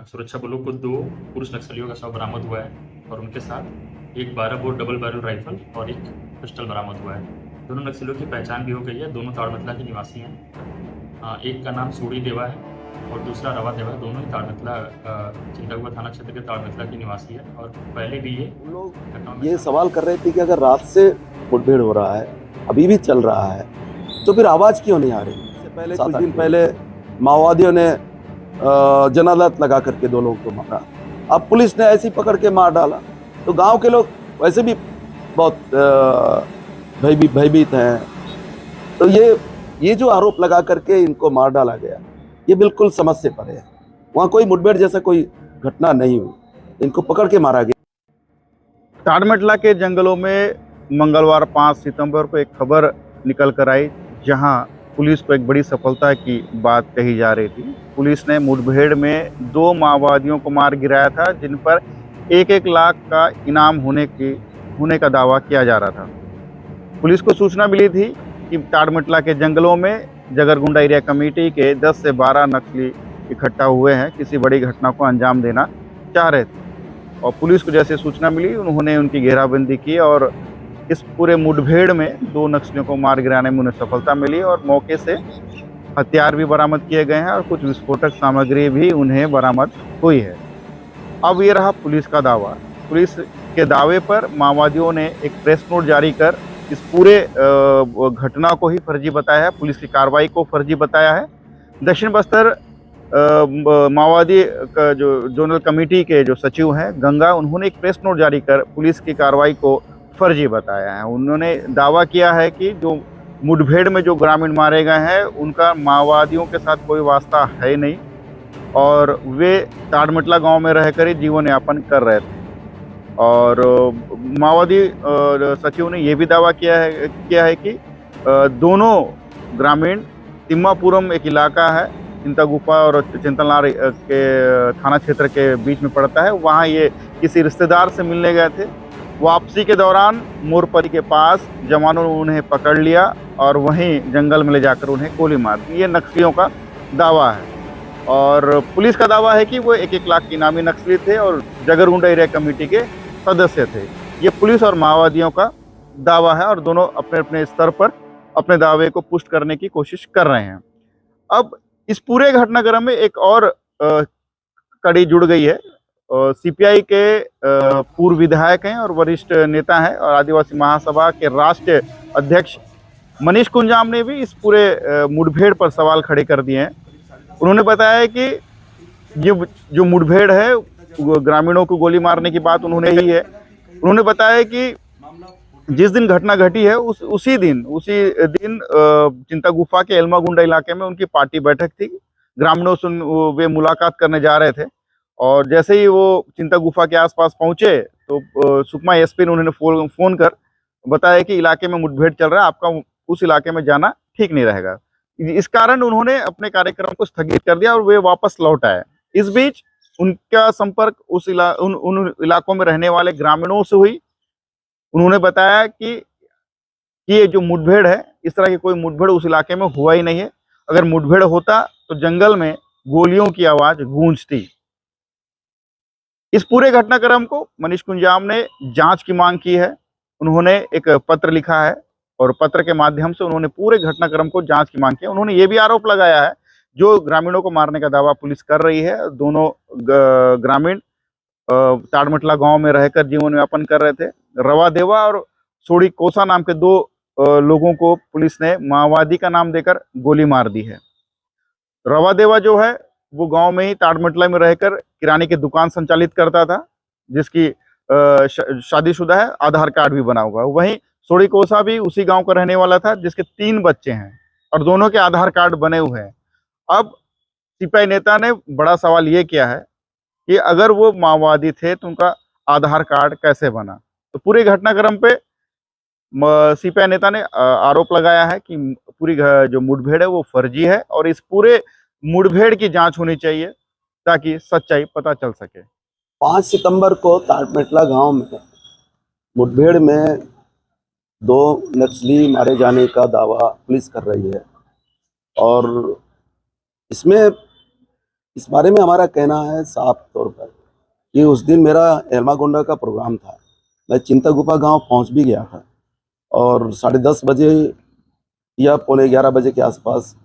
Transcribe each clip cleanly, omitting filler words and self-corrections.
सुरक्षा बलों को 2 पुरुष नक्सलियों का शव बरामद हुआ है और उनके साथ एक 12 बोर डबल बैरल राइफल और एक पिस्टल बरामद हुआ है। दोनों नक्सलियों की पहचान भी हो गई है, दोनों ताड़मतला के निवासी हैं। एक का नाम सूड़ी देवा है और दूसरा रवा देवा है। दोनों ही ताड़मतला चिंतागुफा थाना क्षेत्र के ताड़मतला के निवासी है और पहले भी ये लोग ये सवाल कर रहे थे कि अगर रात से मुठभेड़ हो रहा है, अभी भी चल रहा है, तो फिर आवाज क्यों नहीं आ रही? इससे पहले कुछ दिन पहले माओवादियों ने जनादत लगा करके 2 लोगों को मारा, अब पुलिस ने ऐसी पकड़ के मार डाला। तो गांव के लोग वैसे भी बहुत भयभीत हैं। तो ये जो आरोप लगा करके इनको मार डाला गया, ये बिल्कुल समझ से परे है। वहाँ कोई मुठभेड़ जैसा कोई घटना नहीं हुई, इनको पकड़ के मारा गया। ताड़मतला के जंगलों में मंगलवार 5 सितंबर को एक खबर निकल कर आई, जहां पुलिस को एक बड़ी सफलता की बात कही जा रही थी। पुलिस ने मुठभेड़ में 2 माओवादियों को मार गिराया था, जिन पर 1-1 लाख का इनाम होने का दावा किया जा रहा था। पुलिस को सूचना मिली थी कि ताड़मतला के जंगलों में जगरगुंडा एरिया कमेटी के 10 से 12 नक्सली इकट्ठा हुए हैं, किसी बड़ी घटना को अंजाम देना चाह रहे थे। और पुलिस को जैसे सूचना मिली, उन्होंने उनकी घेराबंदी की और इस पूरे मुठभेड़ में 2 नक्सलियों को मार गिराने में उन्हें सफलता मिली और मौके से हथियार भी बरामद किए गए हैं और कुछ विस्फोटक सामग्री भी उन्हें बरामद हुई है। अब ये रहा पुलिस का दावा। पुलिस के दावे पर माओवादियों ने एक प्रेस नोट जारी कर इस पूरे घटना को ही फर्जी बताया है, पुलिस की कार्रवाई को फर्जी बताया है। दक्षिण बस्तर माओवादी का जो जोनल कमेटी के जो सचिव हैं गंगा, उन्होंने एक प्रेस नोट जारी कर पुलिस की कार्रवाई को फर्जी बताया है। उन्होंने दावा किया है कि जो मुठभेड़ में जो ग्रामीण मारे गए हैं, उनका माओवादियों के साथ कोई वास्ता है नहीं और वे ताड़मतला गांव में रहकर ही जीवन यापन कर रहे थे। और माओवादी सचिव ने यह भी दावा किया है कि दोनों ग्रामीण तिम्मापुरम एक इलाका है, चिंतागुफा और चिंतलनार के थाना क्षेत्र के बीच में पड़ता है, वहाँ ये किसी रिश्तेदार से मिलने गए थे। वापसी के दौरान मोरपरी के पास जवानों ने उन्हें पकड़ लिया और वहीं जंगल में ले जाकर उन्हें गोली मार दी। ये नक्सलियों का दावा है और पुलिस का दावा है कि वो 1-1 लाख के इनामी नक्सली थे और जगरगुंडा एरिया कमेटी के सदस्य थे। ये पुलिस और माओवादियों का दावा है और दोनों अपने अपने स्तर पर अपने दावे को पुष्ट करने की कोशिश कर रहे हैं। अब इस पूरे घटनाक्रम में एक और कड़ी जुड़ गई है। सीपीआई के पूर्व विधायक हैं और वरिष्ठ नेता हैं और आदिवासी महासभा के राष्ट्रीय अध्यक्ष मनीष कुंजाम ने भी इस पूरे मुठभेड़ पर सवाल खड़े कर दिए हैं। उन्होंने बताया कि ये जो मुठभेड़ है, ग्रामीणों को गोली मारने की बात उन्होंने ही है। उन्होंने बताया कि जिस दिन घटना घटी है उसी दिन चिंतागुफा के एल्मागुंडा इलाके में उनकी पार्टी बैठक थी। ग्रामीणों से वे मुलाकात करने जा रहे थे और जैसे ही वो चिंतागुफा के आसपास पहुंचे तो सुकमा एसपी ने उन्होंने फोन कर बताया कि इलाके में मुठभेड़ चल रहा है, आपका उस इलाके में जाना ठीक नहीं रहेगा। इस कारण उन्होंने अपने कार्यक्रम को स्थगित कर दिया और वे वापस लौट आए। इस बीच उनका संपर्क उन इलाकों में रहने वाले ग्रामीणों से हुई। उन्होंने बताया कि ये जो मुठभेड़ है, इस तरह की कोई मुठभेड़ उस इलाके में हुआ ही नहीं है। अगर मुठभेड़ होता तो जंगल में गोलियों की आवाज गूंजती। इस पूरे घटनाक्रम को मनीष कुंजाम ने जांच की मांग की है। उन्होंने एक पत्र लिखा है और पत्र के माध्यम से उन्होंने पूरे घटनाक्रम को जांच की मांग की है। उन्होंने ये भी आरोप लगाया है, जो ग्रामीणों को मारने का दावा पुलिस कर रही है, दोनों ग्रामीण ताड़मतला गांव में रहकर जीवन यापन कर रहे थे। रवा देवा और सोड़ी कोसा नाम के 2 लोगों को पुलिस ने माओवादी का नाम देकर गोली मार दी है। रवा देवा जो है वो गांव में ही ताड़मतला में रहकर किराने की दुकान संचालित करता था, जिसकी शादीशुदा है, आधार कार्ड भी बना हुआ है। वहीं सोड़ी कोसा भी उसी गांव का रहने वाला था, जिसके 3 बच्चे हैं और दोनों के आधार कार्ड बने हुए हैं। अब सीपीआई नेता ने बड़ा सवाल ये किया है कि अगर वो माओवादी थे तो उनका आधार कार्ड कैसे बना। तो पूरे घटनाक्रम पे सीपीआई नेता ने आरोप लगाया है कि पूरी जो मुठभेड़ है वो फर्जी है और इस पूरे मुठभेड़ की जांच होनी चाहिए ताकि सच्चाई पता चल सके। 5 सितंबर को ताड़मतला गांव में मुठभेड़ में 2 नक्सली मारे जाने का दावा पुलिस कर रही है और इसमें इस बारे में हमारा कहना है साफ तौर पर कि उस दिन मेरा एल्मागोंडा का प्रोग्राम था। मैं चिंतागुफा गांव पहुंच भी गया था और 10:30 बजे या 11:15 बजे के आसपास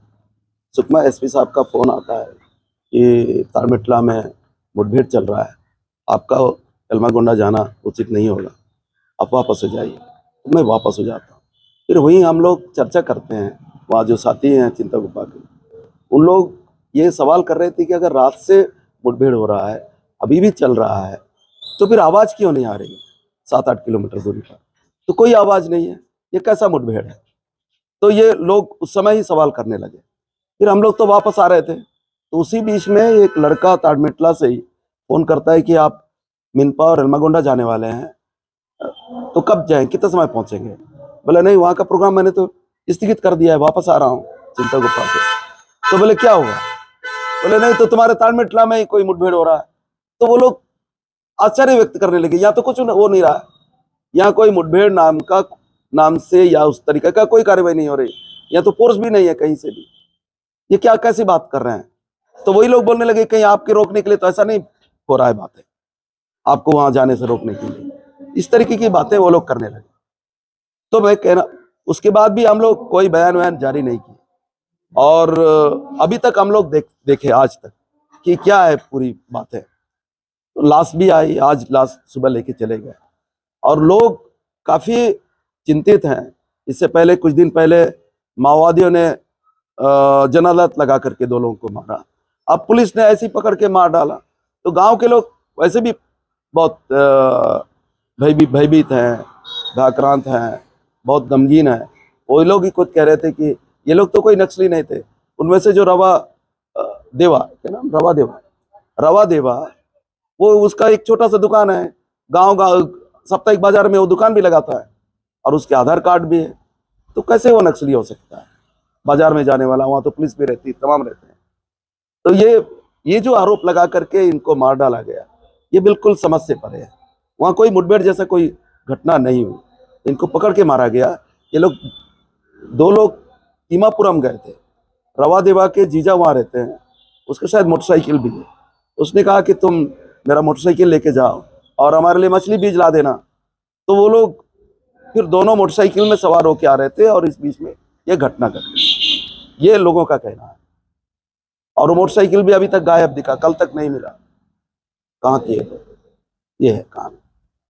सुकमा एसपी साहब का फ़ोन आता है कि तारमिटला में मुठभेड़ चल रहा है, आपका एल्मागोंडा जाना उचित नहीं होगा, आप वापस हो जाइए। तो मैं वापस हो जाता हूँ। फिर वहीं हम लोग चर्चा करते हैं, वहाँ जो साथी हैं चिंतागुफा के, उन लोग ये सवाल कर रहे थे कि अगर रात से मुठभेड़ हो रहा है, अभी भी चल रहा है, तो फिर आवाज़ क्यों नहीं आ रही 7-8 किलोमीटर दूरी पर? तो कोई आवाज़ नहीं है, ये कैसा मुठभेड़ है? तो ये लोग उस समय ही सवाल करने लगे। फिर हम लोग तो वापस आ रहे थे, तो उसी बीच में एक लड़का ताड़मेटला से ही फ़ोन करता है कि आप मिनपा और एल्मागोंडा जाने वाले हैं, तो कब जाएं, कितने समय पहुंचेंगे? बोले नहीं, वहाँ का प्रोग्राम मैंने तो स्थगित कर दिया है, वापस आ रहा हूँ चिंतागुफा से। तो बोले क्या हुआ? बोले नहीं, तो तुम्हारे ताड़मेटला में ही कोई मुठभेड़ हो रहा है। तो वो लोग आश्चर्य व्यक्त करने लगे, यहाँ तो कुछ हो नहीं रहा है, यहाँ कोई मुठभेड़ नाम से या उस तरीके का कोई कार्रवाई नहीं हो रही, यहाँ तो फोर्स भी नहीं है कहीं से भी, ये क्या कैसी बात कर रहे हैं? तो वही लोग बोलने लगे कहीं आपके रोकने के लिए तो ऐसा नहीं हो रहा है बातें, आपको वहां जाने से रोकने के लिए, इस तरीके की बातें वो लोग करने लगे। तो मैं कहना, उसके बाद भी हम लोग कोई बयान जारी नहीं किए और अभी तक हम लोग देखे आज तक कि क्या है पूरी बातें। तो लाश भी आई, आज लाश सुबह लेके चले गए और लोग काफी चिंतित हैं। इससे पहले कुछ दिन पहले माओवादियों ने जन अदालत लगा करके 2 लोगों को मारा, अब पुलिस ने ऐसे ही पकड़ के मार डाला। तो गांव के लोग वैसे भी बहुत भयभीत हैं, भयाक्रांत हैं, बहुत गमगीन हैं। वो लोग ही खुद कह रहे थे कि ये लोग तो कोई नक्सली नहीं थे, उनमें से जो रवा देवा, वो उसका एक छोटा सा दुकान है गांव साप्ताहिक बाजार में, वो दुकान भी लगाता है और उसके आधार कार्ड भी है। तो कैसे वो नक्सली हो सकता है? बाजार में जाने वाला, वहां तो पुलिस भी रहती है, तमाम रहते हैं। तो ये जो आरोप लगा करके इनको मार डाला गया, ये बिल्कुल समझ से परे है। वहां कोई मुठभेड़ जैसा कोई घटना नहीं हुई, इनको पकड़ के मारा गया। ये लोग 2 लोग तिमापुरम गए थे, रवा देवा के जीजा वहां रहते हैं, उसके शायद मोटरसाइकिल भी है। उसने कहा कि तुम मेरा मोटरसाइकिल लेके जाओ और हमारे लिए मछली बीज ला देना। तो वो लोग फिर दोनों मोटरसाइकिल में सवार होके आ रहे थे और इस बीच में ये घटना घट गई, ये लोगों का कहना है। और वो मोटरसाइकिल भी अभी तक गायब दिखा, कल तक नहीं मिला, कहाँ की है? ये है कहानी।